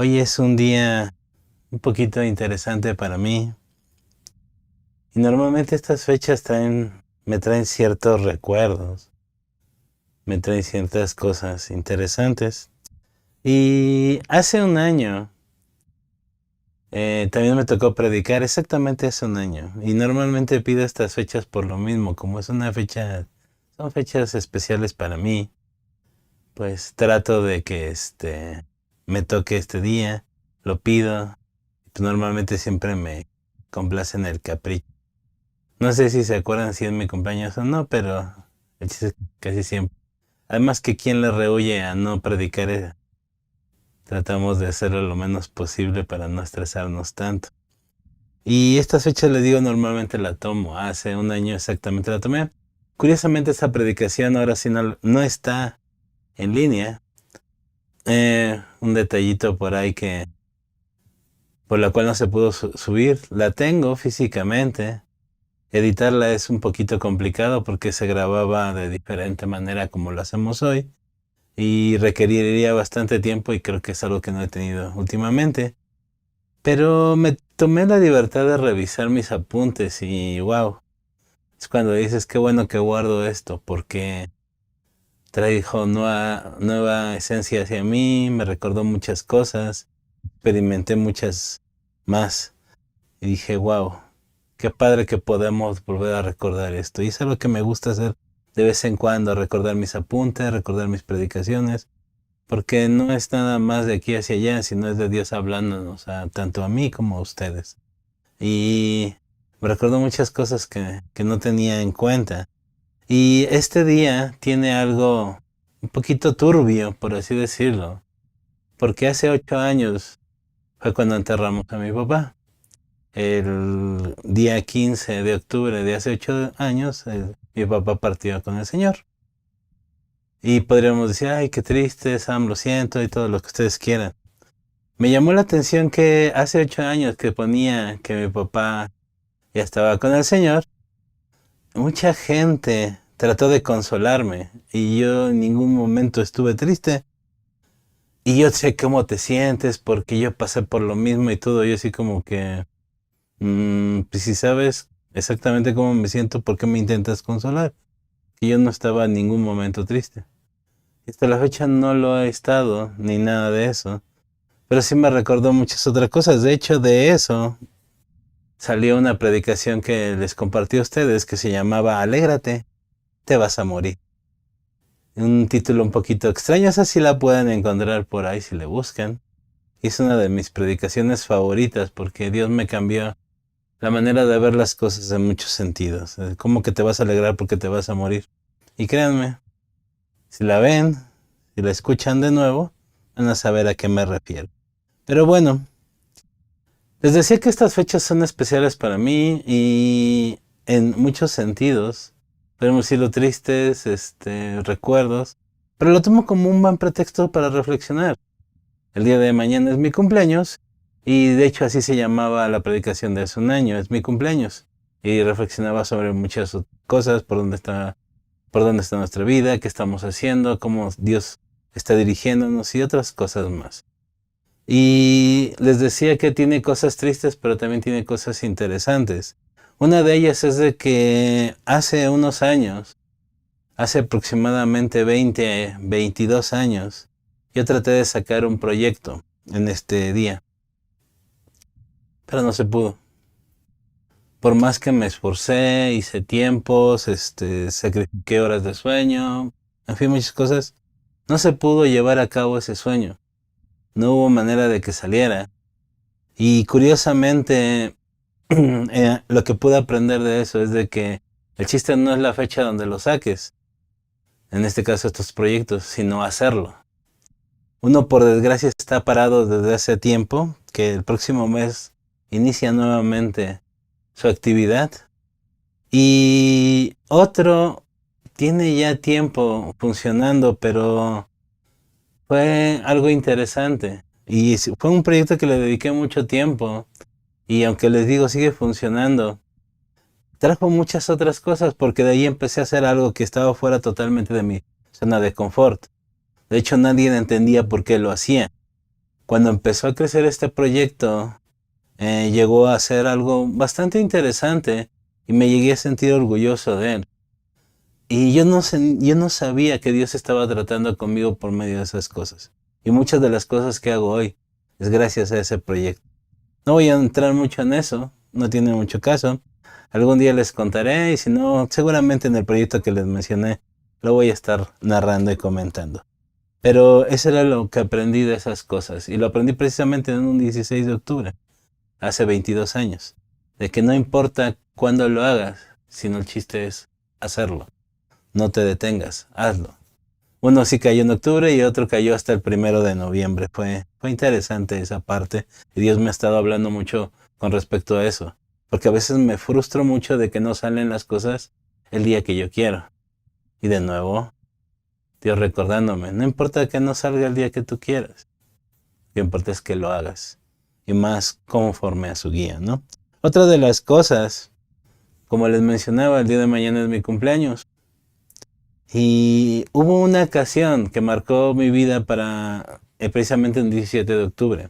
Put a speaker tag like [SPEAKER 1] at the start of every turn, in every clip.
[SPEAKER 1] Hoy es un día un poquito interesante para mí y normalmente estas fechas me traen ciertos recuerdos, me traen ciertas cosas interesantes. Y hace un año también me tocó predicar exactamente hace un año y normalmente pido estas fechas por lo mismo, como es una fecha, son fechas especiales para mí, pues trato de que me toque este día, lo pido. Pues normalmente siempre me complacen el capricho. No sé si se acuerdan si es mi cumpleaños o no, pero el chiste es que casi siempre. Además que quien le rehuye a no predicar, tratamos de hacerlo lo menos posible para no estresarnos tanto. Y estas fechas, les digo, normalmente la tomo. Hace un año exactamente la tomé. Curiosamente esa predicación ahora sí no está en línea. Un detallito por ahí que por la cual no se pudo subir. La tengo físicamente. Editarla es un poquito complicado porque se grababa de diferente manera como lo hacemos hoy y requeriría bastante tiempo y creo que es algo que no he tenido últimamente. Pero me tomé la libertad de revisar mis apuntes y wow, es cuando dices qué bueno que guardo esto porque trajo nueva esencia hacia mí, me recordó muchas cosas, experimenté muchas más y dije wow. Qué padre que podemos volver a recordar esto. Y es algo que me gusta hacer de vez en cuando, recordar mis apuntes, recordar mis predicaciones, porque no es nada más de aquí hacia allá, sino es de Dios hablándonos, tanto a mí como a ustedes. Y me recuerdo muchas cosas que no tenía en cuenta. Y este día tiene algo un poquito turbio, por así decirlo, porque hace 8 años fue cuando enterramos a mi papá. El día 15 de octubre de hace 8 años, mi papá partió con el Señor. Y podríamos decir, ay, qué triste, Sam, lo siento, y todo lo que ustedes quieran. Me llamó la atención que hace 8 años que ponía que mi papá ya estaba con el Señor, mucha gente trató de consolarme y yo en ningún momento estuve triste. Y yo sé cómo te sientes porque yo pasé por lo mismo y todo, yo así como que... pues si sabes exactamente cómo me siento, ¿por qué me intentas consolar? Que yo no estaba en ningún momento triste. Y hasta la fecha no lo he estado, ni nada de eso. Pero sí me recordó muchas otras cosas. De hecho, de eso salió una predicación que les compartí a ustedes que se llamaba Alégrate, te vas a morir. Un título un poquito extraño, esa sí la pueden encontrar por ahí si le buscan. Y es una de mis predicaciones favoritas porque Dios me cambió la manera de ver las cosas en muchos sentidos. ¿Cómo que te vas a alegrar porque te vas a morir? Y créanme, si la ven, si la escuchan de nuevo, van a saber a qué me refiero. Pero bueno, les decía que estas fechas son especiales para mí y en muchos sentidos. Podemos decirlo tristes, recuerdos, pero lo tomo como un buen pretexto para reflexionar. El día de mañana es mi cumpleaños y de hecho así se llamaba la predicación de hace un año, es mi cumpleaños. Y reflexionaba sobre muchas cosas, por dónde está nuestra vida, qué estamos haciendo, cómo Dios está dirigiéndonos y otras cosas más. Y les decía que tiene cosas tristes, pero también tiene cosas interesantes. Una de ellas es de que hace unos años, hace aproximadamente 20, 22 años, yo traté de sacar un proyecto en este día, pero no se pudo. Por más que me esforcé, hice tiempos, sacrifiqué horas de sueño, en fin, muchas cosas, no se pudo llevar a cabo ese sueño. No hubo manera de que saliera. Y curiosamente, lo que pude aprender de eso es de que el chiste no es la fecha donde lo saques, en este caso estos proyectos, sino hacerlo. Uno por desgracia está parado desde hace tiempo, que el próximo mes inicia nuevamente su actividad. Y otro tiene ya tiempo funcionando, pero fue algo interesante. Y fue un proyecto que le dediqué mucho tiempo. Y aunque les digo, sigue funcionando, trajo muchas otras cosas porque de ahí empecé a hacer algo que estaba fuera totalmente de mi zona de confort. De hecho, nadie entendía por qué lo hacía. cuando empezó a crecer este proyecto, llegó a ser algo bastante interesante y me llegué a sentir orgulloso de él. Y yo no sabía que Dios estaba tratando conmigo por medio de esas cosas. Y muchas de las cosas que hago hoy es gracias a ese proyecto. No voy a entrar mucho en eso, no tiene mucho caso. Algún día les contaré y si no, seguramente en el proyecto que les mencioné lo voy a estar narrando y comentando. Pero eso era lo que aprendí de esas cosas. Y lo aprendí precisamente en un 16 de octubre, hace 22 años. De que no importa cuándo lo hagas, sino el chiste es hacerlo. No te detengas, hazlo. Uno sí cayó en octubre y otro cayó hasta el 1 de noviembre. Fue interesante esa parte. Y Dios me ha estado hablando mucho con respecto a eso. Porque a veces me frustro mucho de que no salen las cosas el día que yo quiero. Y de nuevo, Dios recordándome, no importa que no salga el día que tú quieras. Lo que importa es que lo hagas. Y más conforme a su guía, ¿no? Otra de las cosas, como les mencionaba, el día de mañana es mi cumpleaños. Y hubo una ocasión que marcó mi vida para precisamente el 17 de octubre.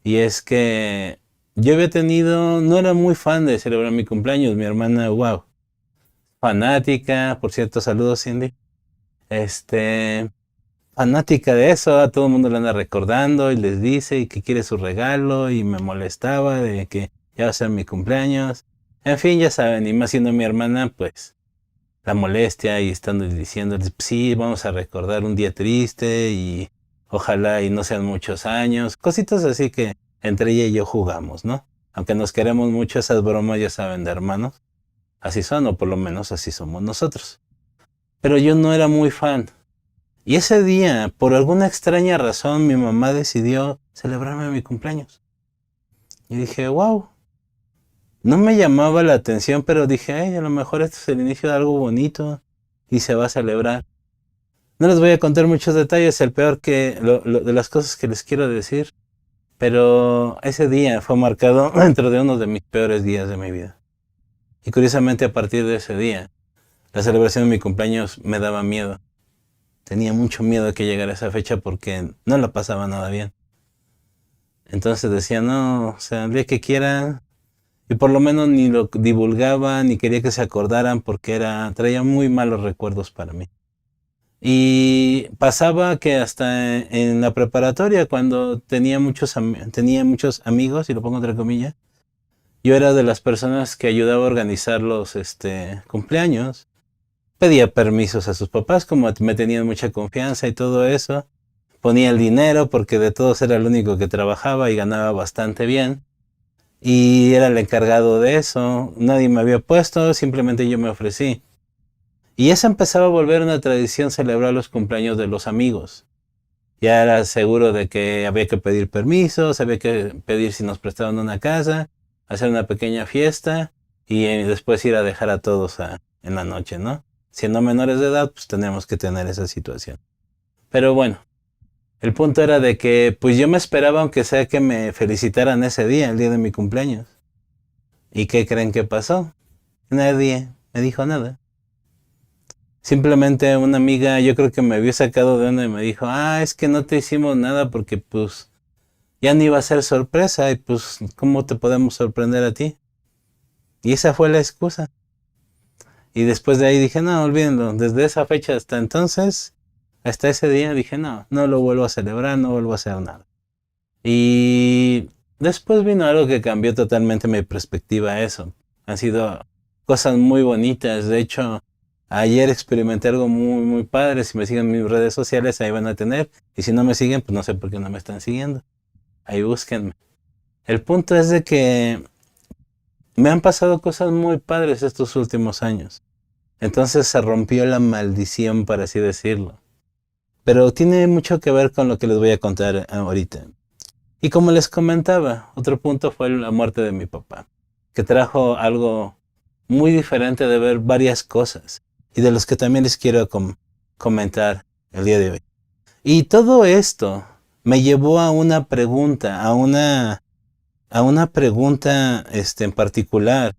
[SPEAKER 1] Y es que yo había tenido, no era muy fan de celebrar mi cumpleaños, mi hermana, wow, fanática, por cierto, saludos Cindy, fanática de eso, a todo el mundo le anda recordando y les dice y que quiere su regalo y me molestaba de que ya va a ser mi cumpleaños. En fin, ya saben, y más siendo mi hermana, pues la molestia y estando diciendo, sí, vamos a recordar un día triste y ojalá y no sean muchos años, cositas así que entre ella y yo jugamos, ¿no? Aunque nos queremos mucho, esas bromas ya saben de hermanos, así son, o por lo menos así somos nosotros. Pero yo no era muy fan. Y ese día, por alguna extraña razón, mi mamá decidió celebrarme mi cumpleaños. Y dije, wow. No me llamaba la atención, pero dije, ay, a lo mejor este es el inicio de algo bonito y se va a celebrar. No les voy a contar muchos detalles, el peor que de las cosas que les quiero decir, pero ese día fue marcado dentro de uno de mis peores días de mi vida. Y curiosamente a partir de ese día, la celebración de mi cumpleaños me daba miedo. Tenía mucho miedo de que llegara esa fecha porque no la pasaba nada bien. Entonces decía, no, o sea, el día que quiera. Y por lo menos ni lo divulgaba, ni quería que se acordaran porque traía muy malos recuerdos para mí. Y pasaba que hasta en la preparatoria, cuando tenía muchos amigos, y lo pongo entre comillas, yo era de las personas que ayudaba a organizar los cumpleaños. Pedía permisos a sus papás, como me tenían mucha confianza y todo eso. Ponía el dinero porque de todos era el único que trabajaba y ganaba bastante bien. Y era el encargado de eso, nadie me había puesto, simplemente yo me ofrecí. Y eso empezaba a volver una tradición celebrar los cumpleaños de los amigos. Ya era seguro de que había que pedir permisos, había que pedir si nos prestaban una casa, hacer una pequeña fiesta y después ir a dejar a todos en la noche, ¿no? Siendo menores de edad, pues tenemos que tener esa situación. Pero bueno, el punto era de que pues yo me esperaba aunque sea que me felicitaran ese día, el día de mi cumpleaños. ¿Y qué creen que pasó? Nadie me dijo nada. Simplemente una amiga, yo creo que me había sacado de onda y me dijo, es que no te hicimos nada porque pues ya ni iba a ser sorpresa y pues ¿cómo te podemos sorprender a ti? Y esa fue la excusa. Y después de ahí dije, no, olvídenlo, desde esa fecha hasta entonces, hasta ese día dije, no, no lo vuelvo a celebrar, no vuelvo a hacer nada. Y después vino algo que cambió totalmente mi perspectiva a eso. Han sido cosas muy bonitas. De hecho, ayer experimenté algo muy, muy padre. Si me siguen en mis redes sociales, ahí van a tener. Y si no me siguen, pues no sé por qué no me están siguiendo. Ahí búsquenme. El punto es de que me han pasado cosas muy padres estos últimos años. Entonces se rompió la maldición, por así decirlo. Pero tiene mucho que ver con lo que les voy a contar ahorita. Y como les comentaba, otro punto fue la muerte de mi papá, que trajo algo muy diferente de ver varias cosas y de los que también les quiero comentar el día de hoy. Y todo esto me llevó a una pregunta, a una pregunta en particular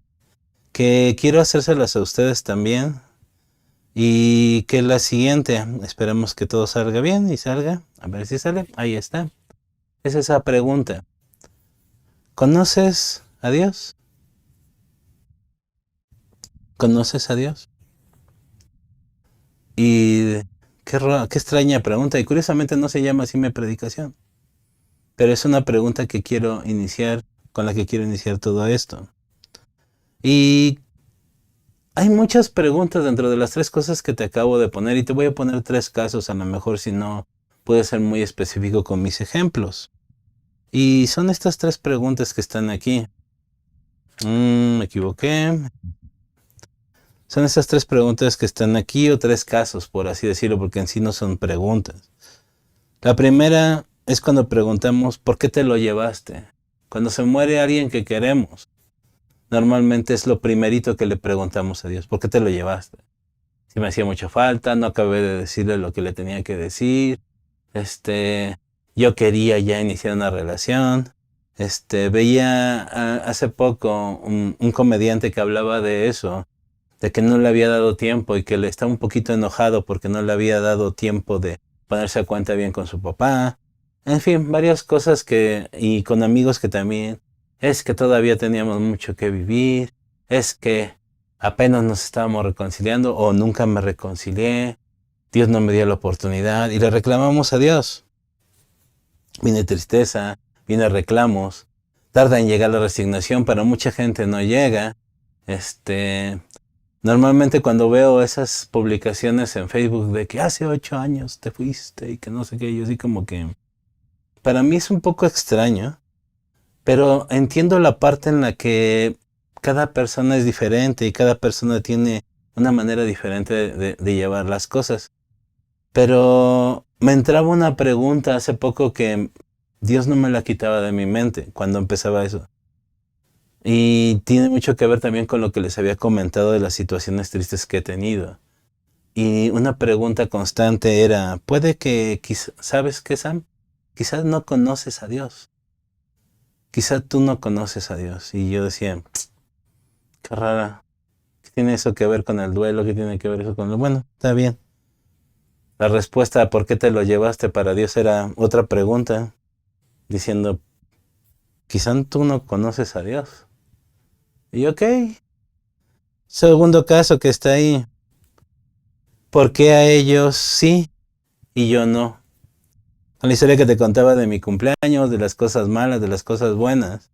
[SPEAKER 1] que quiero hacérselas a ustedes también y que es la siguiente. Esperemos que todo salga bien y salga. A ver si sale. Ahí está. es esa pregunta. ¿Conoces a Dios? ¿Conoces a Dios? Y qué extraña pregunta. Y curiosamente no se llama así mi predicación. Pero es una pregunta que quiero iniciar, con la que quiero iniciar todo esto. Y hay muchas preguntas dentro de las tres cosas que te acabo de poner. Y te voy a poner tres casos, a lo mejor si no, puedo ser muy específico con mis ejemplos. Y son estas tres preguntas que están aquí. Me equivoqué. Son estas tres preguntas que están aquí, o tres casos, por así decirlo, porque en sí no son preguntas. La primera es cuando preguntamos, ¿por qué te lo llevaste? Cuando se muere alguien que queremos, normalmente es lo primerito que le preguntamos a Dios, ¿por qué te lo llevaste? Si me hacía mucha falta, no acabé de decirle lo que le tenía que decir, yo quería ya iniciar una relación, veía hace poco un comediante que hablaba de eso, de que no le había dado tiempo y que le estaba un poquito enojado porque no le había dado tiempo de ponerse a cuenta bien con su papá. En fin, varias cosas y con amigos que también, es que todavía teníamos mucho que vivir, es que apenas nos estábamos reconciliando o nunca me reconcilié, Dios no me dio la oportunidad y le reclamamos a Dios. Viene tristeza, viene reclamos, tarda en llegar la resignación, pero mucha gente no llega. Normalmente cuando veo esas publicaciones en Facebook de que hace 8 años te fuiste y que no sé qué, yo así como que para mí es un poco extraño, pero entiendo la parte en la que cada persona es diferente y cada persona tiene una manera diferente de llevar las cosas. Pero me entraba una pregunta hace poco que Dios no me la quitaba de mi mente cuando empezaba eso. Y tiene mucho que ver también con lo que les había comentado de las situaciones tristes que he tenido. Y una pregunta constante era, puede que, ¿sabes qué, Sam? Quizás no conoces a Dios. Quizás tú no conoces a Dios. Y yo decía, qué rara. ¿Qué tiene eso que ver con el duelo? ¿Qué tiene que ver eso con lo bueno? Está bien. La respuesta a por qué te lo llevaste para Dios era otra pregunta, diciendo, quizás tú no conoces a Dios. Y ok. Segundo caso que está ahí. ¿Por qué a ellos sí y yo no? Con la historia que te contaba de mi cumpleaños, de las cosas malas, de las cosas buenas.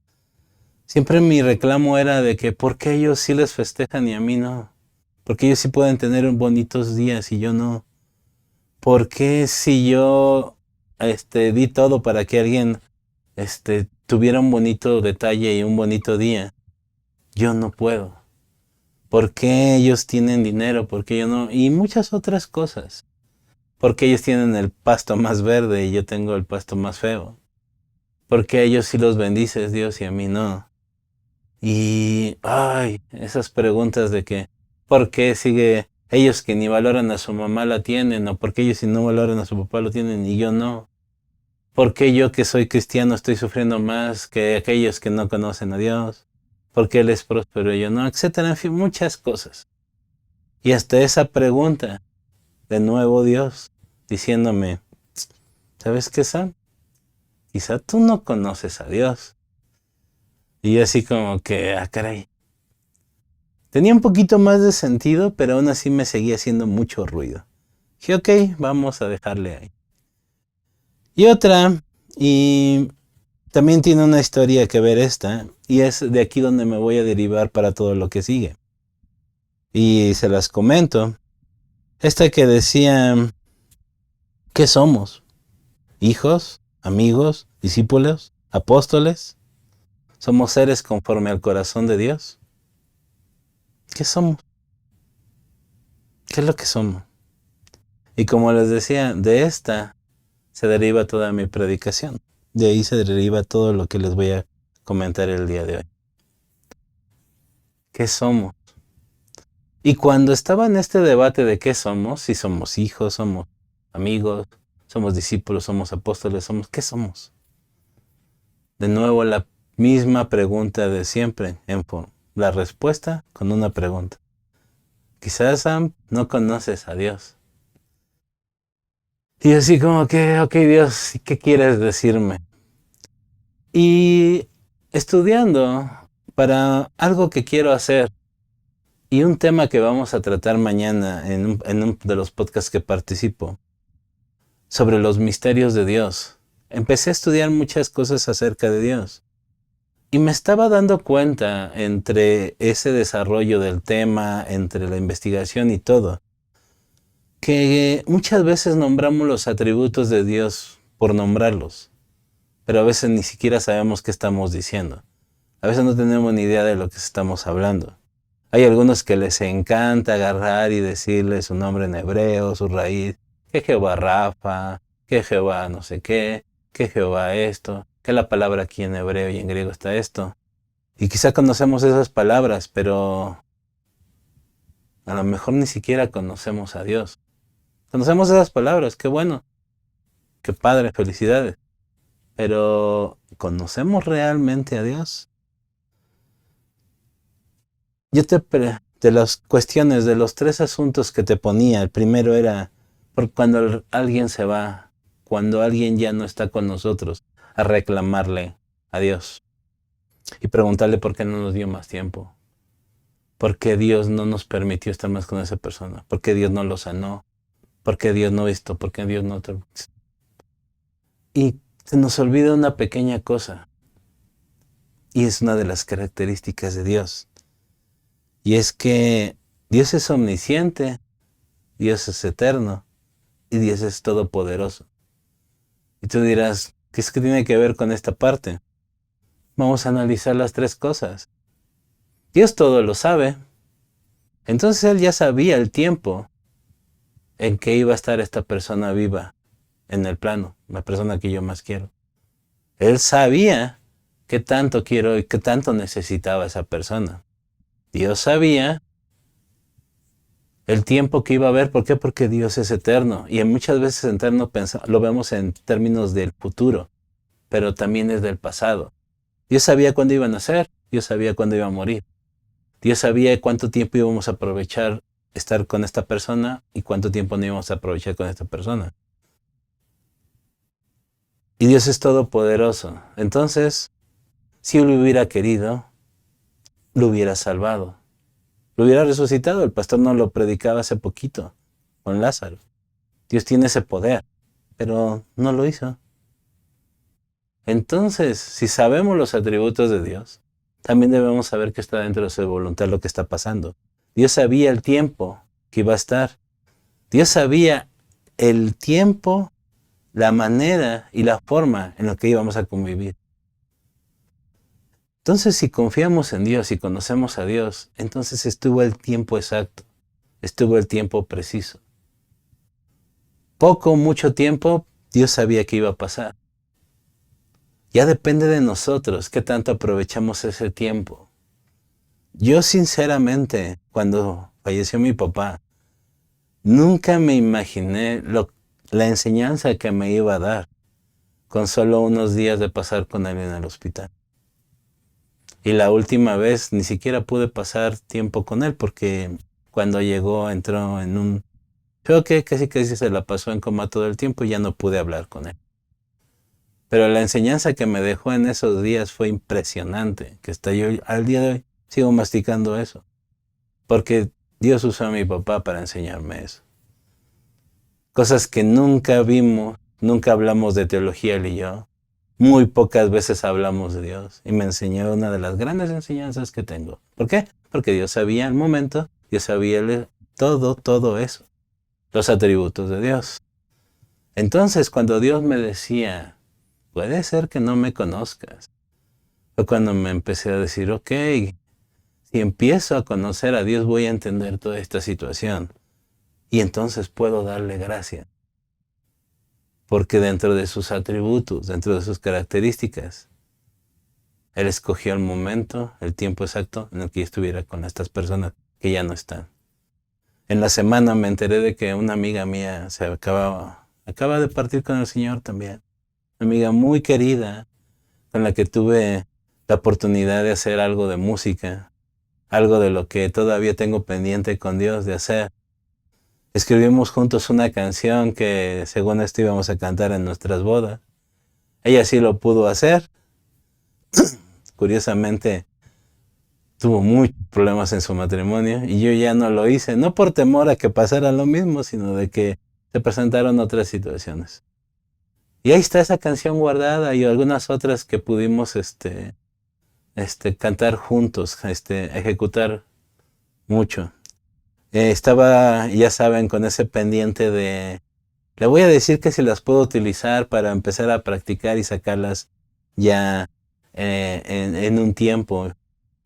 [SPEAKER 1] Siempre mi reclamo era de que ¿por qué ellos sí les festejan y a mí no? ¿Por qué ellos sí pueden tener bonitos días y yo no? ¿Por qué si yo di todo para que alguien tuviera un bonito detalle y un bonito día, yo no puedo? ¿Por qué ellos tienen dinero? ¿Por qué yo no? Y muchas otras cosas. ¿Por qué ellos tienen el pasto más verde y yo tengo el pasto más feo? ¿Por qué ellos sí los bendices, Dios, y a mí no? Y, ay, esas preguntas de que, ¿por qué sigue ellos que ni valoran a su mamá la tienen? ¿O por qué ellos si no valoran a su papá lo tienen y yo no? ¿Por qué yo que soy cristiano estoy sufriendo más que aquellos que no conocen a Dios? ¿Por qué Él es próspero y yo no? Etcétera, en fin, muchas cosas. Y hasta esa pregunta, de nuevo Dios, diciéndome, ¿sabes qué, Sam? Quizá tú no conoces a Dios. Y yo así como que, caray. Tenía un poquito más de sentido, pero aún así me seguía haciendo mucho ruido. Dije, ok, vamos a dejarle ahí. Y otra, y también tiene una historia que ver esta, y es de aquí donde me voy a derivar para todo lo que sigue. Y se las comento. Esta que decía, ¿qué somos? ¿Hijos? ¿Amigos? ¿Discípulos? ¿Apóstoles? ¿Somos seres conforme al corazón de Dios? ¿Qué somos? ¿Qué es lo que somos? Y como les decía, de esta se deriva toda mi predicación. De ahí se deriva todo lo que les voy a comentar el día de hoy. ¿Qué somos? Y cuando estaba en este debate de qué somos, si somos hijos, somos amigos, somos discípulos, somos apóstoles, ¿qué somos? De nuevo la misma pregunta de siempre, la respuesta con una pregunta. Quizás, Sam, no conoces a Dios. Y así como que, ok Dios, ¿qué quieres decirme? Y estudiando para algo que quiero hacer y un tema que vamos a tratar mañana en un de los podcasts que participo, sobre los misterios de Dios. Empecé a estudiar muchas cosas acerca de Dios. Y me estaba dando cuenta entre ese desarrollo del tema, entre la investigación y todo, que muchas veces nombramos los atributos de Dios por nombrarlos, pero a veces ni siquiera sabemos qué estamos diciendo. A veces no tenemos ni idea de lo que estamos hablando. Hay algunos que les encanta agarrar y decirle su nombre en hebreo, su raíz, que Jehová Rafa, que Jehová no sé qué, que Jehová esto, que la palabra aquí en hebreo y en griego está esto. Y quizá conocemos esas palabras, pero a lo mejor ni siquiera conocemos a Dios. Conocemos esas palabras, qué bueno, qué padre, felicidades. Pero ¿conocemos realmente a Dios? De las cuestiones, de los 3 asuntos que te ponía, el primero era por cuando alguien se va, cuando alguien ya no está con nosotros, a reclamarle a Dios y preguntarle por qué no nos dio más tiempo, por qué Dios no nos permitió estar más con esa persona, por qué Dios no lo sanó, por qué Dios no esto, por qué Dios no otro. Y se nos olvida una pequeña cosa, y es una de las características de Dios. Y es que Dios es omnisciente, Dios es eterno y Dios es todopoderoso. Y tú dirás, ¿qué es que tiene que ver con esta parte? Vamos a analizar las 3 cosas. Dios todo lo sabe. Entonces Él ya sabía el tiempo en que iba a estar esta persona viva en el plano, la persona que yo más quiero. Él sabía qué tanto quiero y qué tanto necesitaba esa persona. Dios sabía el tiempo que iba a haber. ¿Por qué? Porque Dios es eterno. Y muchas veces eterno lo vemos en términos del futuro, pero también es del pasado. Dios sabía cuándo iba a nacer, Dios sabía cuándo iba a morir. Dios sabía cuánto tiempo íbamos a aprovechar estar con esta persona y cuánto tiempo no íbamos a aprovechar con esta persona. Y Dios es todopoderoso. Entonces, si Él hubiera querido, lo hubiera salvado. Lo hubiera resucitado. El pastor nos lo predicaba hace poquito con Lázaro. Dios tiene ese poder, pero no lo hizo. Entonces, si sabemos los atributos de Dios, también debemos saber que está dentro de su voluntad lo que está pasando. Dios sabía el tiempo que iba a estar. Dios sabía el tiempo, la manera y la forma en la que íbamos a convivir. Entonces, si confiamos en Dios y conocemos a Dios, entonces estuvo el tiempo exacto, estuvo el tiempo preciso. Poco o mucho tiempo, Dios sabía que iba a pasar. Ya depende de nosotros qué tanto aprovechamos ese tiempo. Yo sinceramente, cuando falleció mi papá, nunca me imaginé la enseñanza que me iba a dar con solo unos días de pasar con él en el hospital. Y la última vez ni siquiera pude pasar tiempo con él porque cuando llegó entró en un... Creo que casi se la pasó en coma todo el tiempo y ya no pude hablar con él. Pero la enseñanza que me dejó en esos días fue impresionante, que hasta yo al día de hoy sigo masticando eso. Porque Dios usó a mi papá para enseñarme eso. Cosas que nunca vimos, nunca hablamos de teología él y yo. Muy pocas veces hablamos de Dios y me enseñó una de las grandes enseñanzas que tengo. ¿Por qué? Porque Dios sabía el momento, Dios sabía todo eso, los atributos de Dios. Entonces, cuando Dios me decía, puede ser que no me conozcas, fue cuando me empecé a decir, ok, si empiezo a conocer a Dios voy a entender toda esta situación y entonces puedo darle gracias. Porque dentro de sus atributos, dentro de sus características, Él escogió el momento, el tiempo exacto en el que yo estuviera con estas personas que ya no están. En la semana me enteré de que una amiga mía acaba de partir con el Señor también. Una amiga muy querida, con la que tuve la oportunidad de hacer algo de música, algo de lo que todavía tengo pendiente con Dios de hacer. Escribimos juntos una canción que según esto íbamos a cantar en nuestras bodas. Ella sí lo pudo hacer Curiosamente, tuvo muchos problemas en su matrimonio y yo ya no lo hice, no por temor a que pasara lo mismo, sino de que se presentaron otras situaciones. Y ahí está esa canción guardada y algunas otras que pudimos cantar juntos, ejecutar mucho. Estaba, ya saben, con ese pendiente de... Le voy a decir que si las puedo utilizar para empezar a practicar y sacarlas ya en un tiempo.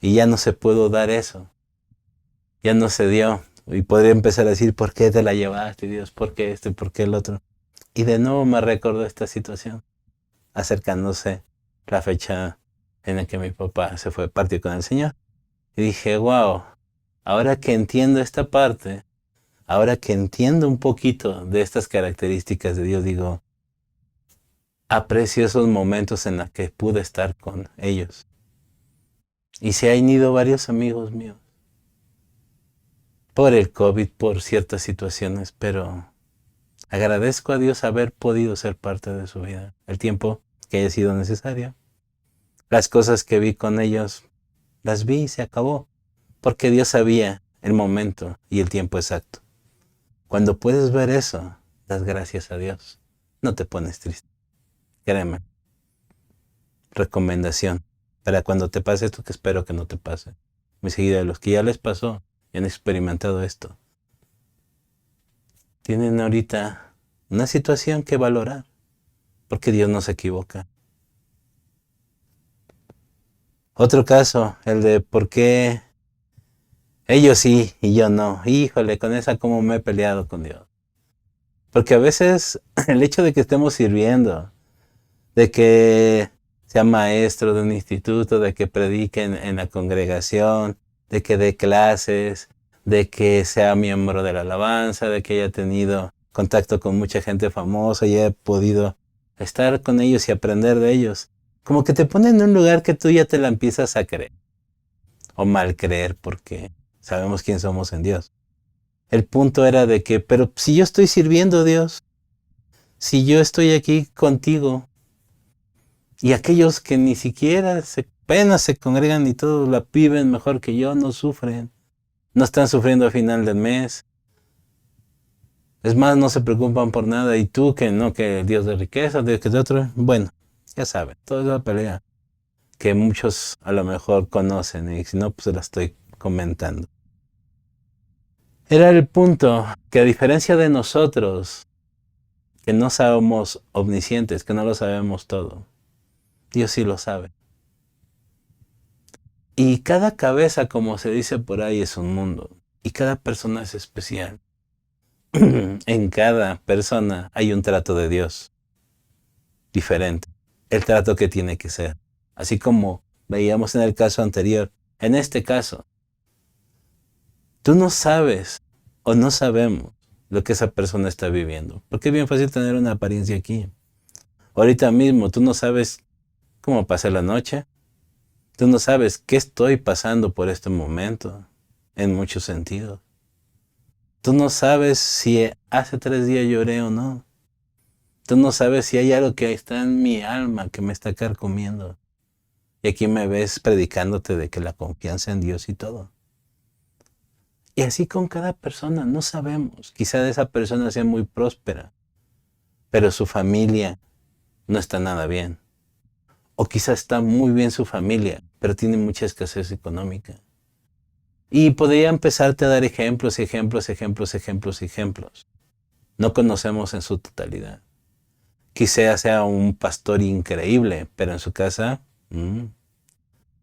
[SPEAKER 1] Y ya no se pudo dar eso. Ya no se dio. Y podría empezar a decir, ¿por qué te la llevaste, Dios? ¿Por qué esto y por qué el otro? Y de nuevo me recordó esta situación, acercándose la fecha en la que mi papá se fue, partió con el Señor. Y dije, wow, ahora que entiendo esta parte, ahora que entiendo un poquito de estas características de Dios, digo, aprecio esos momentos en los que pude estar con ellos. Y se han ido varios amigos míos por el COVID, por ciertas situaciones, pero agradezco a Dios haber podido ser parte de su vida, el tiempo que haya sido necesario. Las cosas que vi con ellos, las vi y se acabó, porque Dios sabía el momento y el tiempo exacto. Cuando puedes ver eso, das gracias a Dios. No te pones triste. Créeme. Recomendación. Para cuando te pase esto, que espero que no te pase. Muy seguido a los que ya les pasó y han experimentado esto, tienen ahorita una situación que valorar. Porque Dios no se equivoca. Otro caso, el de por qué ellos sí y yo no. Híjole, con esa cómo me he peleado con Dios. Porque a veces el hecho de que estemos sirviendo, de que sea maestro de un instituto, de que predique en la congregación, de que dé clases, de que sea miembro de la alabanza, de que haya tenido contacto con mucha gente famosa y haya podido estar con ellos y aprender de ellos. Como que te ponen en un lugar que tú ya te la empiezas a creer. O mal creer porque sabemos quién somos en Dios. El punto era de que, pero si yo estoy sirviendo a Dios, si yo estoy aquí contigo, y aquellos que ni siquiera apenas se congregan y todos la viven mejor que yo, no sufren, no están sufriendo al final del mes. Es más, no se preocupan por nada. Y tú que no, que Dios de riqueza, Dios que de otro, bueno, ya saben, toda esa pelea que muchos a lo mejor conocen y si no, pues la estoy comentando. Era el punto que a diferencia de nosotros, que no somos omniscientes, que no lo sabemos todo, Dios sí lo sabe. Y cada cabeza, como se dice por ahí, es un mundo. Y cada persona es especial. En cada persona hay un trato de Dios diferente. El trato que tiene que ser. Así como veíamos en el caso anterior. En este caso, tú no sabes o no sabemos lo que esa persona está viviendo. Porque es bien fácil tener una apariencia aquí. Ahorita mismo tú no sabes cómo pasé la noche. Tú no sabes qué estoy pasando por este momento. En muchos sentidos. Tú no sabes si hace 3 días lloré o no. Tú no sabes si hay algo que está en mi alma que me está carcomiendo. Y aquí me ves predicándote de que la confianza en Dios y todo. Y así con cada persona, no sabemos. Quizá esa persona sea muy próspera, pero su familia no está nada bien. O quizá está muy bien su familia, pero tiene mucha escasez económica. Y podría empezarte a dar ejemplos, ejemplos, ejemplos, ejemplos, ejemplos. No conocemos en su totalidad. Quizá sea un pastor increíble, pero en su casa,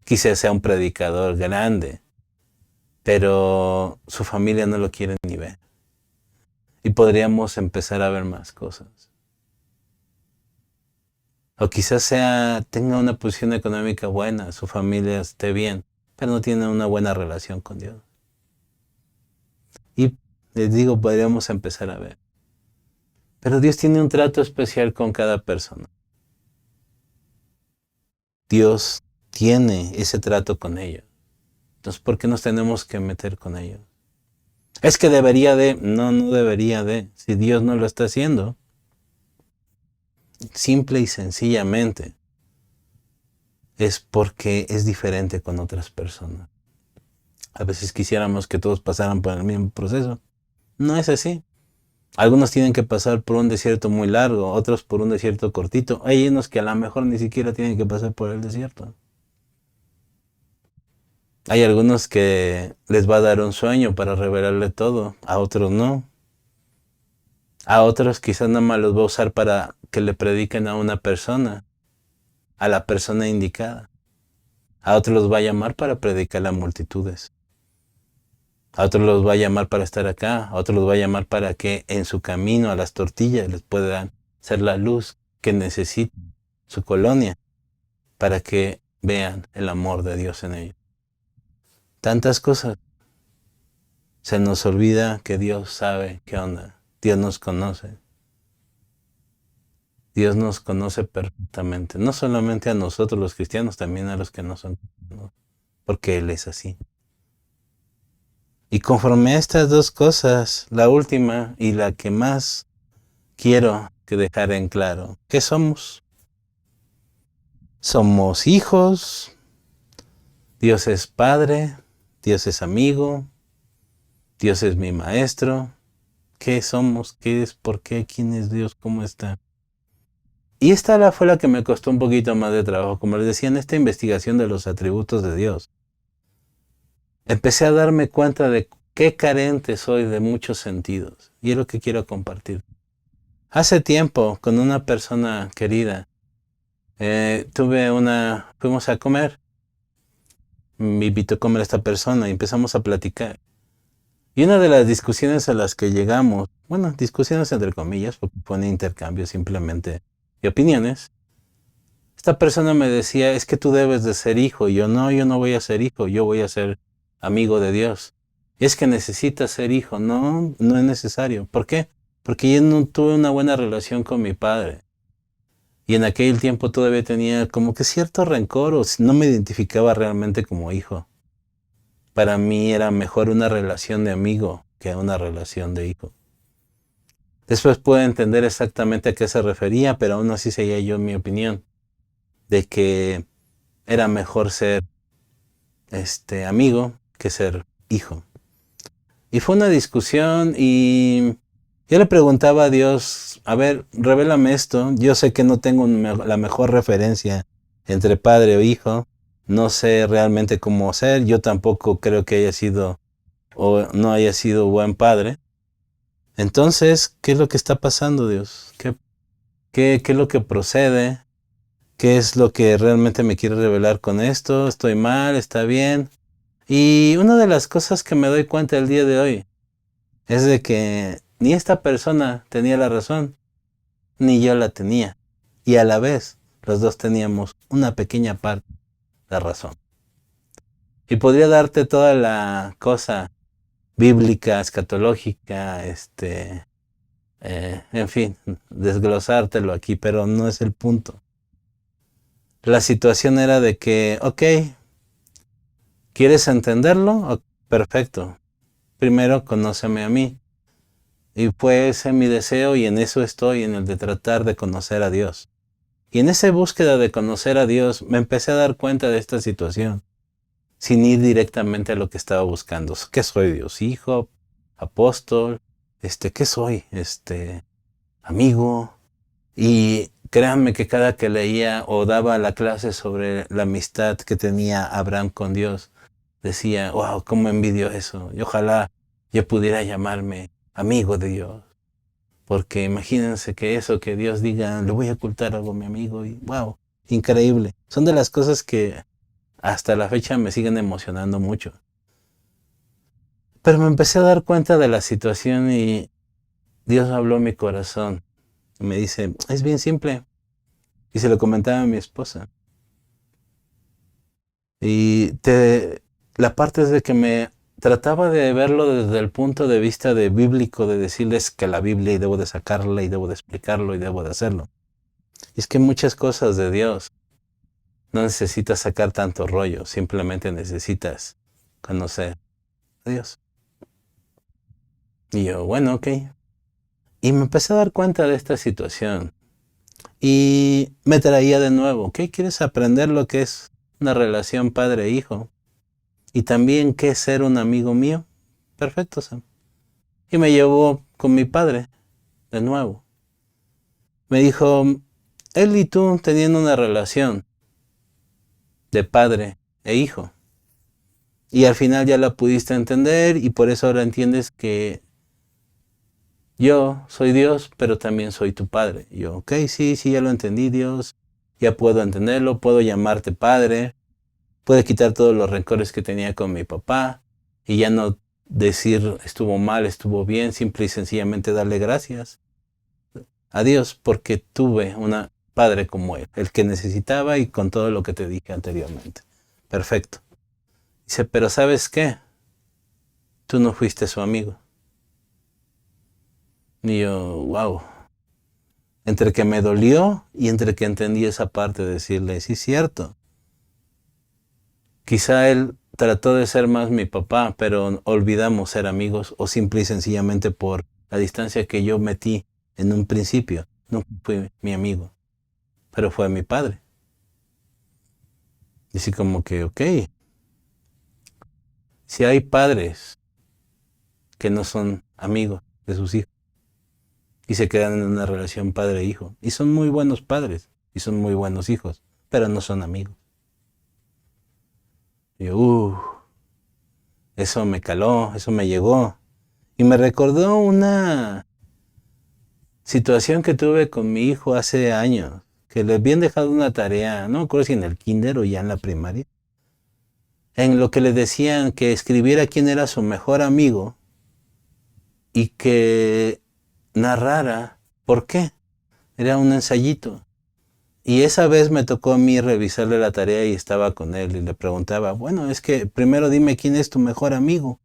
[SPEAKER 1] quizá sea un predicador grande, pero su familia no lo quiere ni ver. Y podríamos empezar a ver más cosas. O quizás tenga una posición económica buena, su familia esté bien, pero no tiene una buena relación con Dios. Y les digo, podríamos empezar a ver. Pero Dios tiene un trato especial con cada persona. Dios tiene ese trato con ellos. Entonces, ¿por qué nos tenemos que meter con ellos? Es que debería de, no debería de, si Dios no lo está haciendo. Simple y sencillamente, es porque es diferente con otras personas. A veces quisiéramos que todos pasaran por el mismo proceso. No es así. Algunos tienen que pasar por un desierto muy largo, otros por un desierto cortito. Hay unos que a lo mejor ni siquiera tienen que pasar por el desierto. Hay algunos que les va a dar un sueño para revelarle todo, a otros no. A otros quizás nada más los va a usar para que le prediquen a una persona, a la persona indicada. A otros los va a llamar para predicar a multitudes. A otros los va a llamar para estar acá. A otros los va a llamar para que en su camino a las tortillas les puedan ser la luz que necesita su colonia para que vean el amor de Dios en ellos. Tantas cosas. Se nos olvida que Dios sabe qué onda. Dios nos conoce. Dios nos conoce perfectamente. No solamente a nosotros los cristianos, también a los que no son cristianos. Porque Él es así. Y conforme a estas dos cosas, la última y la que más quiero que dejar en claro, ¿qué somos? Somos hijos, Dios es Padre, Dios es amigo, Dios es mi maestro. ¿Qué somos? ¿Qué es? ¿Por qué? ¿Quién es Dios? ¿Cómo está? Y esta fue la que me costó un poquito más de trabajo. Como les decía, en esta investigación de los atributos de Dios, empecé a darme cuenta de qué carente soy de muchos sentidos. Y es lo que quiero compartir. Hace tiempo, con una persona querida, fuimos a comer, me invitó a comer a esta persona y empezamos a platicar. Y una de las discusiones a las que llegamos, bueno, discusiones entre comillas, porque fue un intercambio simplemente de opiniones, esta persona me decía, es que tú debes de ser hijo. Y yo no voy a ser hijo, yo voy a ser amigo de Dios. Y es que necesitas ser hijo. No, no es necesario. ¿Por qué? Porque yo no tuve una buena relación con mi padre. Y en aquel tiempo todavía tenía como que cierto rencor o no me identificaba realmente como hijo. Para mí era mejor una relación de amigo que una relación de hijo. Después pude entender exactamente a qué se refería, pero aún así seguía yo en mi opinión de que era mejor ser amigo que ser hijo. Y fue una discusión y yo le preguntaba a Dios, a ver, revélame esto. Yo sé que no tengo la mejor referencia entre padre o hijo. No sé realmente cómo ser. Yo tampoco creo que haya sido o no haya sido buen padre. Entonces, ¿qué es lo que está pasando, Dios? ¿Qué es lo que procede? ¿Qué es lo que realmente me quiere revelar con esto? ¿Estoy mal? ¿Está bien? Y una de las cosas que me doy cuenta el día de hoy es de que ni esta persona tenía la razón, ni yo la tenía. Y a la vez, los dos teníamos una pequeña parte de razón. Y podría darte toda la cosa bíblica, escatológica, en fin, desglosártelo aquí, pero no es el punto. La situación era de que, ok, ¿quieres entenderlo? Perfecto. Primero conóceme a mí. Y fue ese mi deseo y en eso estoy, en el de tratar de conocer a Dios. Y en esa búsqueda de conocer a Dios me empecé a dar cuenta de esta situación, sin ir directamente a lo que estaba buscando. ¿Qué soy, Dios? ¿Hijo? ¿Apóstol? ¿Qué soy? ¿Amigo? Y créanme que cada que leía o daba la clase sobre la amistad que tenía Abraham con Dios, decía, wow, cómo envidio eso. Y ojalá yo pudiera llamarme amigo de Dios. Porque imagínense que eso que Dios diga, le voy a ocultar algo a mi amigo y wow, increíble. Son de las cosas que hasta la fecha me siguen emocionando mucho. Pero me empecé a dar cuenta de la situación y Dios habló a mi corazón. Y me dice, es bien simple. Y se lo comentaba a mi esposa. La parte es de que me trataba de verlo desde el punto de vista de bíblico, de decirles que la Biblia y debo de sacarla y debo de explicarlo y debo de hacerlo. Y es que muchas cosas de Dios no necesitas sacar tanto rollo, simplemente necesitas conocer a Dios. Y yo, bueno, ok. Y me empecé a dar cuenta de esta situación. y me traía de nuevo. ¿Qué quieres aprender lo que es una relación padre-hijo? Y también qué es ser un amigo mío. Perfecto, Sam. Y me llevó con mi padre de nuevo. Me dijo, él y tú teniendo una relación de padre e hijo. Y al final ya la pudiste entender y por eso ahora entiendes que yo soy Dios, pero también soy tu padre. Y yo, ok, sí, ya lo entendí, Dios. Ya puedo entenderlo, puedo llamarte padre. Puedo quitar todos los rencores que tenía con mi papá. Y ya no decir estuvo mal, estuvo bien, simple y sencillamente darle gracias a Dios porque tuve un padre como él, el que necesitaba y con todo lo que te dije anteriormente. Perfecto. Dice, pero ¿sabes qué? Tú no fuiste su amigo. Y yo, wow. Entre que me dolió y entre que entendí esa parte de decirle, sí, cierto. Quizá él trató de ser más mi papá, pero olvidamos ser amigos o simple y sencillamente por la distancia que yo metí en un principio. No fue mi amigo, pero fue mi padre. Y así como que, ok, si hay padres que no son amigos de sus hijos y se quedan en una relación padre-hijo, y son muy buenos padres y son muy buenos hijos, pero no son amigos. Y yo, eso me caló, eso me llegó. Y me recordó una situación que tuve con mi hijo hace años, que le habían dejado una tarea, no me acuerdo si en el kinder o ya en la primaria, en lo que le decían que escribiera quién era su mejor amigo y que narrara por qué. Era un ensayito. Y esa vez me tocó a mí revisarle la tarea y estaba con él y le preguntaba, bueno, es que primero dime quién es tu mejor amigo.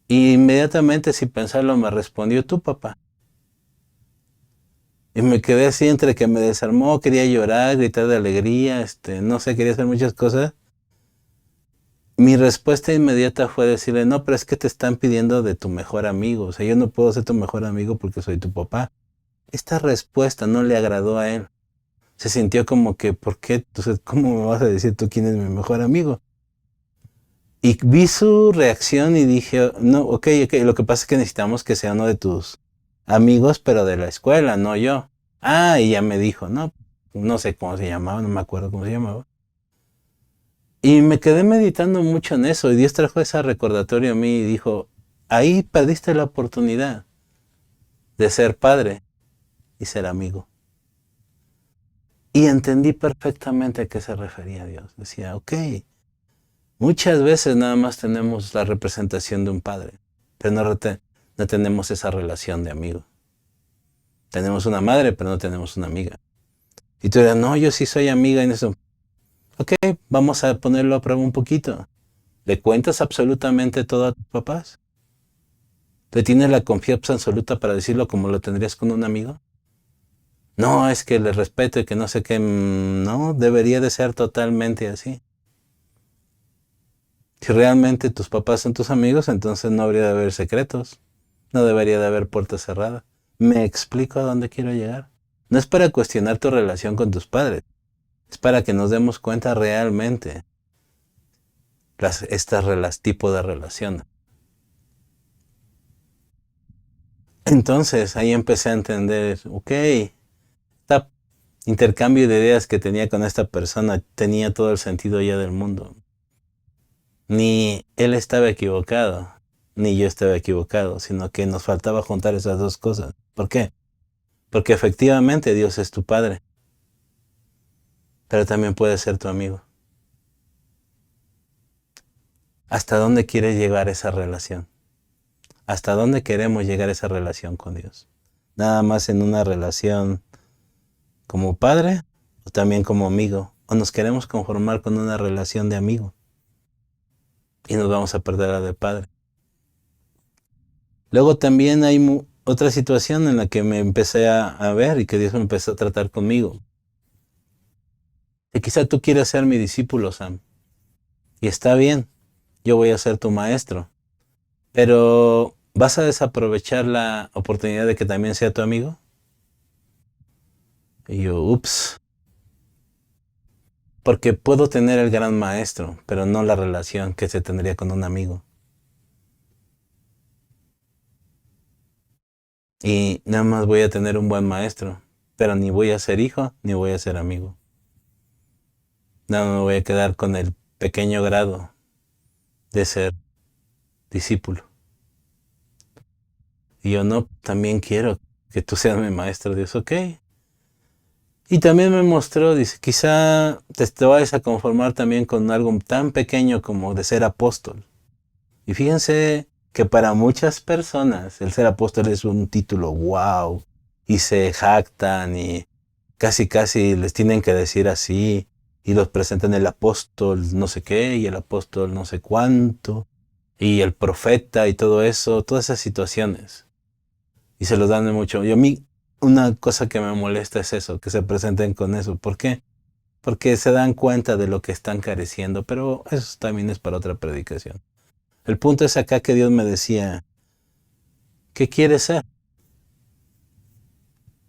[SPEAKER 1] Y inmediatamente sin pensarlo me respondió tu papá. Y me quedé así entre que me desarmó, quería llorar, gritar de alegría, no sé, quería hacer muchas cosas. Mi respuesta inmediata fue decirle, no, pero es que te están pidiendo de tu mejor amigo. O sea, yo no puedo ser tu mejor amigo porque soy tu papá. Esta respuesta no le agradó a él. Se sintió como que, ¿por qué? Entonces, ¿cómo me vas a decir tú quién es mi mejor amigo? Y vi su reacción y dije, no, ok, lo que pasa es que necesitamos que sea uno de tus amigos, pero de la escuela, no yo. Ah, y ya me dijo, no sé cómo se llamaba, no me acuerdo cómo se llamaba. Y me quedé meditando mucho en eso y Dios trajo ese recordatorio a mí y dijo, ahí perdiste la oportunidad de ser padre y ser amigo. Y entendí perfectamente a qué se refería Dios. Decía, ok, muchas veces nada más tenemos la representación de un padre, pero no tenemos esa relación de amigo. Tenemos una madre, pero no tenemos una amiga. Y tú dirás, no, yo sí soy amiga en eso. Ok, vamos a ponerlo a prueba un poquito. ¿Le cuentas absolutamente todo a tus papás? ¿Le tienes la confianza absoluta para decirlo como lo tendrías con un amigo? No, es que le respeto y que no sé qué. No, debería de ser totalmente así. Si realmente tus papás son tus amigos, entonces no habría de haber secretos. No debería de haber puertas cerradas. ¿Me explico a dónde quiero llegar? No es para cuestionar tu relación con tus padres. Es para que nos demos cuenta realmente tipo de relación. Entonces ahí empecé a entender, ok, este intercambio de ideas que tenía con esta persona tenía todo el sentido ya del mundo. Ni él estaba equivocado, ni yo estaba equivocado, sino que nos faltaba juntar esas dos cosas. ¿Por qué? Porque efectivamente Dios es tu padre, pero también puede ser tu amigo. ¿Hasta dónde quieres llegar esa relación? ¿Hasta dónde queremos llegar esa relación con Dios? ¿Nada más en una relación como padre o también como amigo? ¿O nos queremos conformar con una relación de amigo y nos vamos a perder la de padre? Luego también hay otra situación en la que me empecé a ver y que Dios me empezó a tratar conmigo. Que quizá tú quieres ser mi discípulo, Sam. Y está bien, yo voy a ser tu maestro. Pero ¿vas a desaprovechar la oportunidad de que también sea tu amigo? Y yo, ups, porque puedo tener el gran maestro, pero no la relación que se tendría con un amigo. Y nada más voy a tener un buen maestro, pero ni voy a ser hijo, ni voy a ser amigo. Nada más me voy a quedar con el pequeño grado de ser discípulo. Y yo no, también quiero que tú seas mi maestro, Dios, ok. Y también me mostró, dice, quizá te vayas a conformar también con algo tan pequeño como de ser apóstol. Y fíjense que para muchas personas el ser apóstol es un título wow. Y se jactan y casi casi les tienen que decir así. Y los presentan el apóstol no sé qué y el apóstol no sé cuánto. Y el profeta y todo eso, todas esas situaciones. Y se los dan de mucho. Y a mí una cosa que me molesta es eso, que se presenten con eso. ¿Por qué? Porque se dan cuenta de lo que están careciendo, pero eso también es para otra predicación. El punto es acá que Dios me decía, ¿qué quieres ser?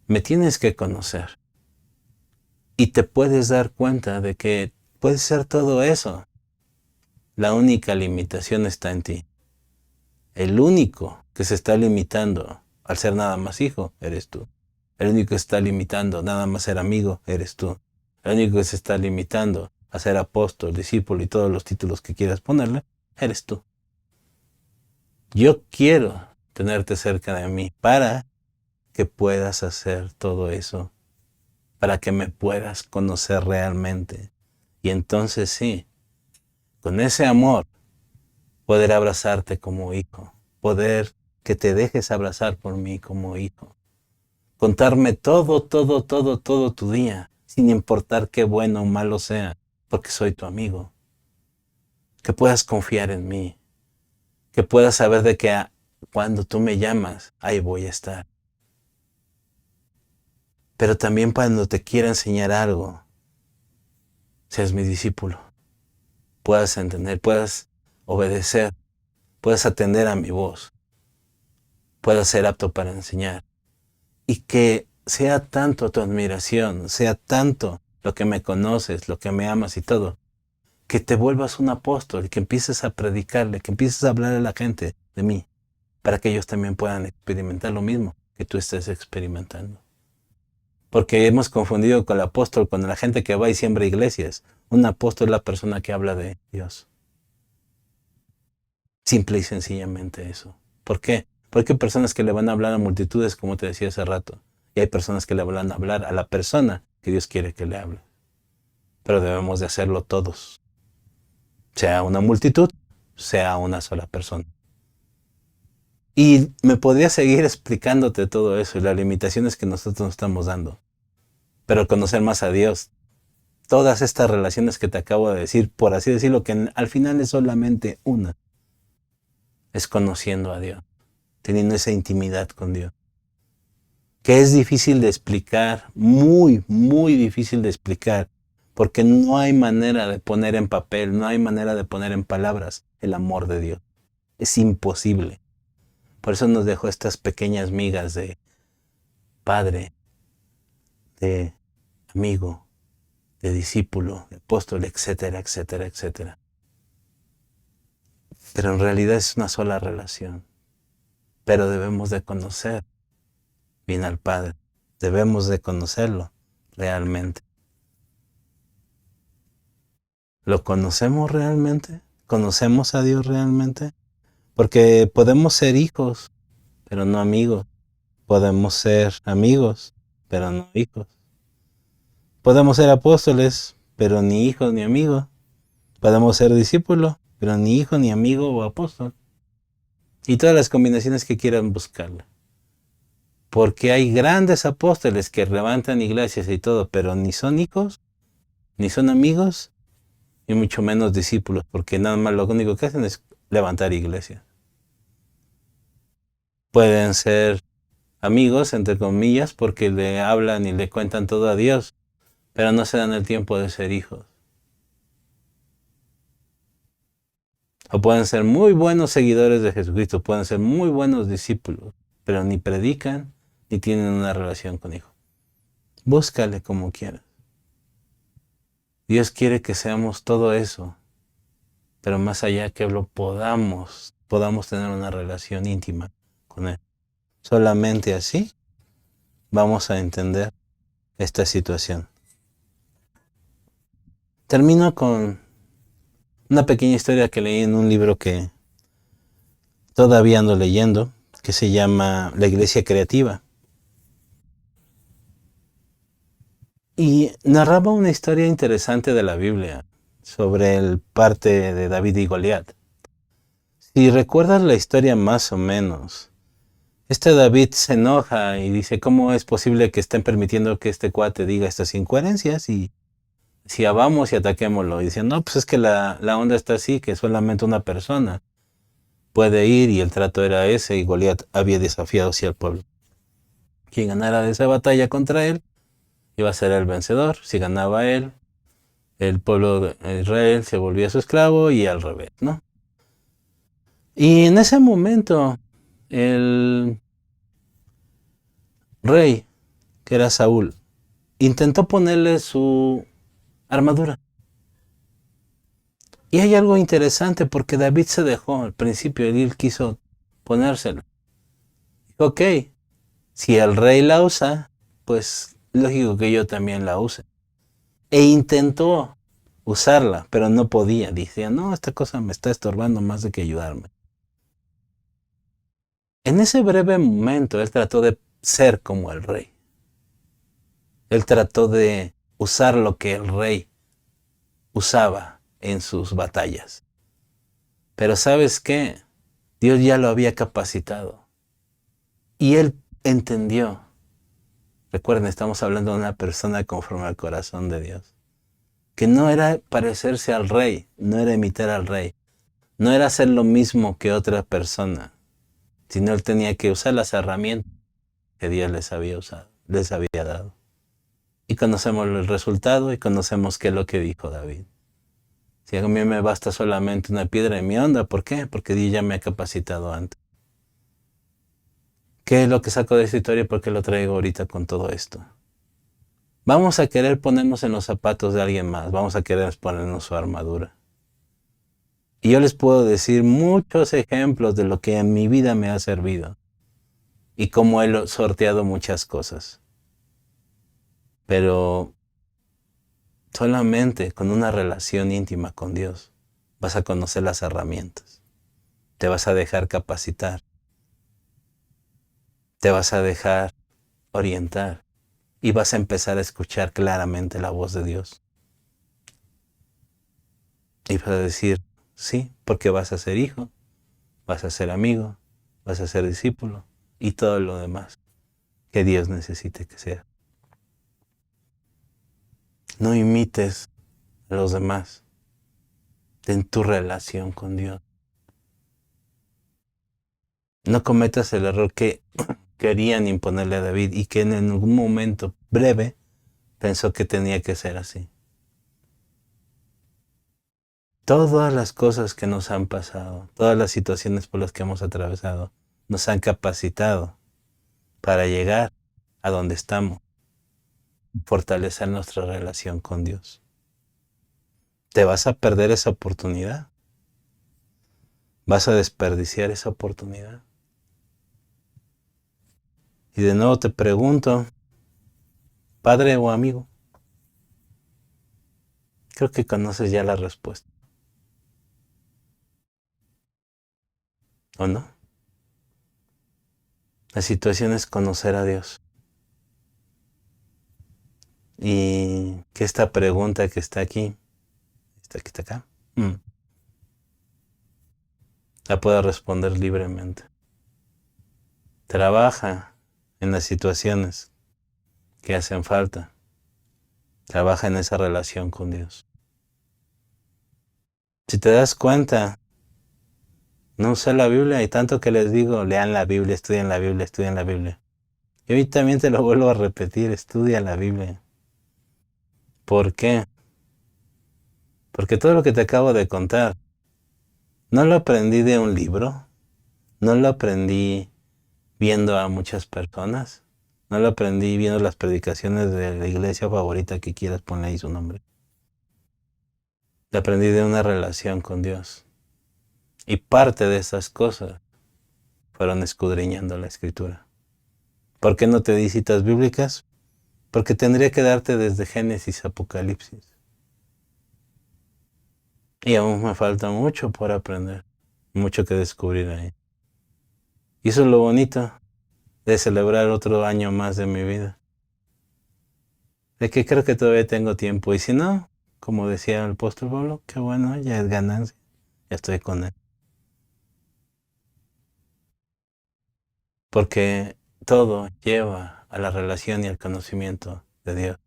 [SPEAKER 1] Me tienes que conocer. Y te puedes dar cuenta de que puedes ser todo eso. La única limitación está en ti. El único que se está limitando al ser nada más hijo, eres tú. El único que se está limitando nada más ser amigo, eres tú. El único que se está limitando a ser apóstol, discípulo y todos los títulos que quieras ponerle, eres tú. Yo quiero tenerte cerca de mí para que puedas hacer todo eso, para que me puedas conocer realmente. Y entonces sí, con ese amor, poder abrazarte como hijo, poder que te dejes abrazar por mí como hijo. Contarme todo tu día, sin importar qué bueno o malo sea, porque soy tu amigo. Que puedas confiar en mí, que puedas saber de que cuando tú me llamas, ahí voy a estar. Pero también cuando te quiera enseñar algo, seas mi discípulo, puedas entender, puedas obedecer, puedas atender a mi voz, puedas ser apto para enseñar. Y que sea tanto tu admiración, sea tanto lo que me conoces, lo que me amas y todo, que te vuelvas un apóstol, que empieces a predicarle, que empieces a hablar a la gente de mí, para que ellos también puedan experimentar lo mismo que tú estés experimentando. Porque hemos confundido con el apóstol, con la gente que va y siembra iglesias. Un apóstol es la persona que habla de Dios. Simple y sencillamente eso. ¿Por qué? Porque hay personas que le van a hablar a multitudes, como te decía hace rato. Y hay personas que le van a hablar a la persona que Dios quiere que le hable. Pero debemos de hacerlo todos. Sea una multitud, sea una sola persona. Y me podría seguir explicándote todo eso y las limitaciones que nosotros nos estamos dando. Pero conocer más a Dios, todas estas relaciones que te acabo de decir, por así decirlo, que al final es solamente una, es conociendo a Dios, teniendo esa intimidad con Dios, que es difícil de explicar, muy difícil de explicar, porque no hay manera de poner en papel, no hay manera de poner en palabras el amor de Dios. Es imposible. Por eso nos dejó estas pequeñas migas de padre, de amigo, de discípulo, de apóstol, etcétera, etcétera, etcétera. Pero en realidad es una sola relación. Pero debemos de conocer bien al Padre. Debemos de conocerlo realmente. ¿Lo conocemos realmente? ¿Conocemos a Dios realmente? Porque podemos ser hijos, pero no amigos. Podemos ser amigos, pero no hijos. Podemos ser apóstoles, pero ni hijos ni amigos. Podemos ser discípulos, pero ni hijo ni amigo o apóstol. Y todas las combinaciones que quieran buscarla. Porque hay grandes apóstoles que levantan iglesias y todo, pero ni son hijos, ni son amigos, y mucho menos discípulos, porque nada más lo único que hacen es levantar iglesias. Pueden ser amigos, entre comillas, porque le hablan y le cuentan todo a Dios, pero no se dan el tiempo de ser hijos. O pueden ser muy buenos seguidores de Jesucristo, pueden ser muy buenos discípulos, pero ni predican ni tienen una relación con Hijo. Búscale como quieras. Dios quiere que seamos todo eso, pero más allá que lo podamos tener una relación íntima con Él. Solamente así vamos a entender esta situación. Termino con una pequeña historia que leí en un libro que todavía ando leyendo, que se llama La Iglesia Creativa. Y narraba una historia interesante de la Biblia sobre el parte de David y Goliat. Si recuerdas la historia más o menos, David se enoja y dice, ¿cómo es posible que estén permitiendo que este cuate diga estas incoherencias? Y si vamos y ataquémoslo. Y dicen, no, pues es que la onda está así, que solamente una persona puede ir, y el trato era ese, y Goliat había desafiado hacia el pueblo. Quien ganara de esa batalla contra él iba a ser el vencedor. Si ganaba él, el pueblo de Israel se volvía su esclavo, y al revés, ¿no? Y en ese momento, el rey, que era Saúl, intentó ponerle su armadura. Y hay algo interesante, porque David se dejó al principio y él quiso ponérselo. Dijo, ok, si el rey la usa, pues lógico que yo también la use. E intentó usarla, pero no podía. Decía, no, esta cosa me está estorbando más de que ayudarme. En ese breve momento, él trató de ser como el rey. Él trató de usar lo que el rey usaba en sus batallas. Pero ¿sabes qué? Dios ya lo había capacitado. Y él entendió. Recuerden, estamos hablando de una persona conforme al corazón de Dios. Que no era parecerse al rey, no era imitar al rey, no era hacer lo mismo que otra persona, sino él tenía que usar las herramientas que Dios les había dado. Y conocemos el resultado y conocemos qué es lo que dijo David. Si a mí me basta solamente una piedra en mi onda, ¿por qué? Porque Dios ya me ha capacitado antes. ¿Qué es lo que saco de esta historia y por qué lo traigo ahorita con todo esto? Vamos a querer ponernos en los zapatos de alguien más, vamos a querer ponernos su armadura. Y yo les puedo decir muchos ejemplos de lo que en mi vida me ha servido y cómo he sorteado muchas cosas. Pero solamente con una relación íntima con Dios vas a conocer las herramientas, te vas a dejar capacitar, te vas a dejar orientar y vas a empezar a escuchar claramente la voz de Dios. Y vas a decir, sí, porque vas a ser hijo, vas a ser amigo, vas a ser discípulo y todo lo demás que Dios necesite que sea. No imites a los demás en tu relación con Dios. No cometas el error que querían imponerle a David y que en algún momento breve pensó que tenía que ser así. Todas las cosas que nos han pasado, todas las situaciones por las que hemos atravesado, nos han capacitado para llegar a donde estamos, fortalecer nuestra relación con Dios. ¿Te vas a perder esa oportunidad? ¿Vas a desperdiciar esa oportunidad? Y de nuevo te pregunto, padre o amigo, creo que conoces ya la respuesta. ¿O no? La situación es conocer a Dios. Y que esta pregunta que está aquí, está acá, la pueda responder libremente. Trabaja en las situaciones que hacen falta. Trabaja en esa relación con Dios. Si te das cuenta, no usé la Biblia y tanto que les digo, lean la Biblia, estudien la Biblia, estudien la Biblia. Y hoy también te lo vuelvo a repetir, estudia la Biblia. ¿Por qué? Porque todo lo que te acabo de contar, no lo aprendí de un libro, no lo aprendí viendo a muchas personas, No lo aprendí viendo las predicaciones de la iglesia favorita que quieras, ponle ahí su nombre. Lo aprendí de una relación con Dios. Y parte de esas cosas fueron escudriñando la Escritura. ¿Por qué no te di citas bíblicas? Porque tendría que darte desde Génesis a Apocalipsis. Y aún me falta mucho por aprender, mucho que descubrir ahí. Y eso es lo bonito de celebrar otro año más de mi vida. De que creo que todavía tengo tiempo. Y si no, como decía el apóstol Pablo, qué bueno, ya es ganancia. Ya estoy con él. Porque todo lleva a la relación y al conocimiento de Dios.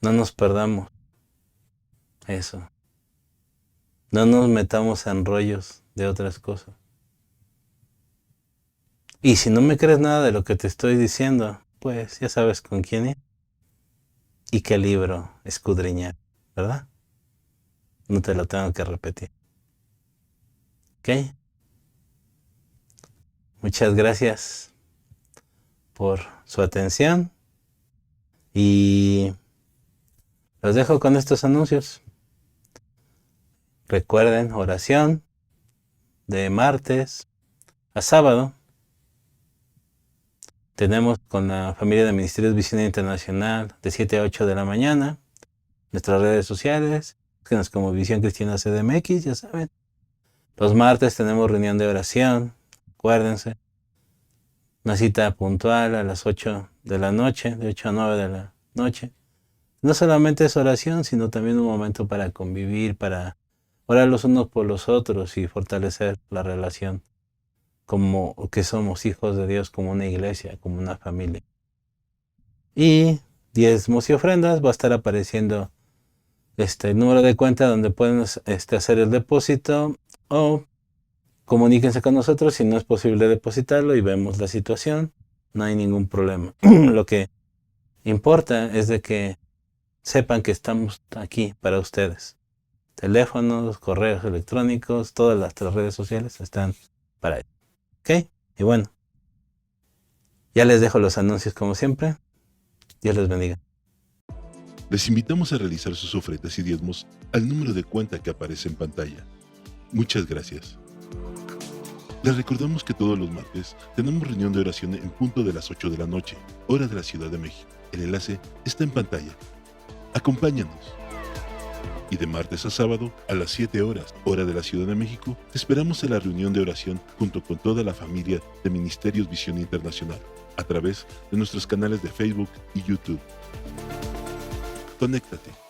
[SPEAKER 1] No nos perdamos eso. No nos metamos en rollos de otras cosas. Y si no me crees nada de lo que te estoy diciendo, pues ya sabes con quién ir y qué libro escudriñar, ¿verdad? No te lo tengo que repetir. ¿Ok? Muchas gracias por su atención y los dejo con estos anuncios. Recuerden, oración de martes a sábado. Tenemos con la familia de Ministerios Visión Internacional de 7 a 8 de la mañana. Nuestras redes sociales, búsquenos como Visión Cristiana CDMX, ya saben. Los martes tenemos reunión de oración, acuérdense. Una cita puntual a las 8 de la noche, de 8 a 9 de la noche. No solamente es oración, sino también un momento para convivir, para orar los unos por los otros y fortalecer la relación como que somos hijos de Dios, como una iglesia, como una familia. Y diezmos y ofrendas, va a estar apareciendo el número de cuenta donde pueden hacer el depósito o comuníquense con nosotros si no es posible depositarlo y vemos la situación. No hay ningún problema. Lo que importa es de que sepan que estamos aquí para ustedes. Teléfonos, correos electrónicos, todas las redes sociales están para ello. ¿Ok? Y bueno, ya les dejo los anuncios como siempre. Dios les bendiga.
[SPEAKER 2] Les invitamos a realizar sus ofrendas y diezmos al número de cuenta que aparece en pantalla. Muchas gracias. Les recordamos que todos los martes tenemos reunión de oración en punto de las 8 de la noche, hora de la Ciudad de México. El enlace está en pantalla. Acompáñanos. Y de martes a sábado, a las 7 horas, hora de la Ciudad de México, te esperamos en la reunión de oración junto con toda la familia de Ministerios Visión Internacional, a través de nuestros canales de Facebook y YouTube. Conéctate.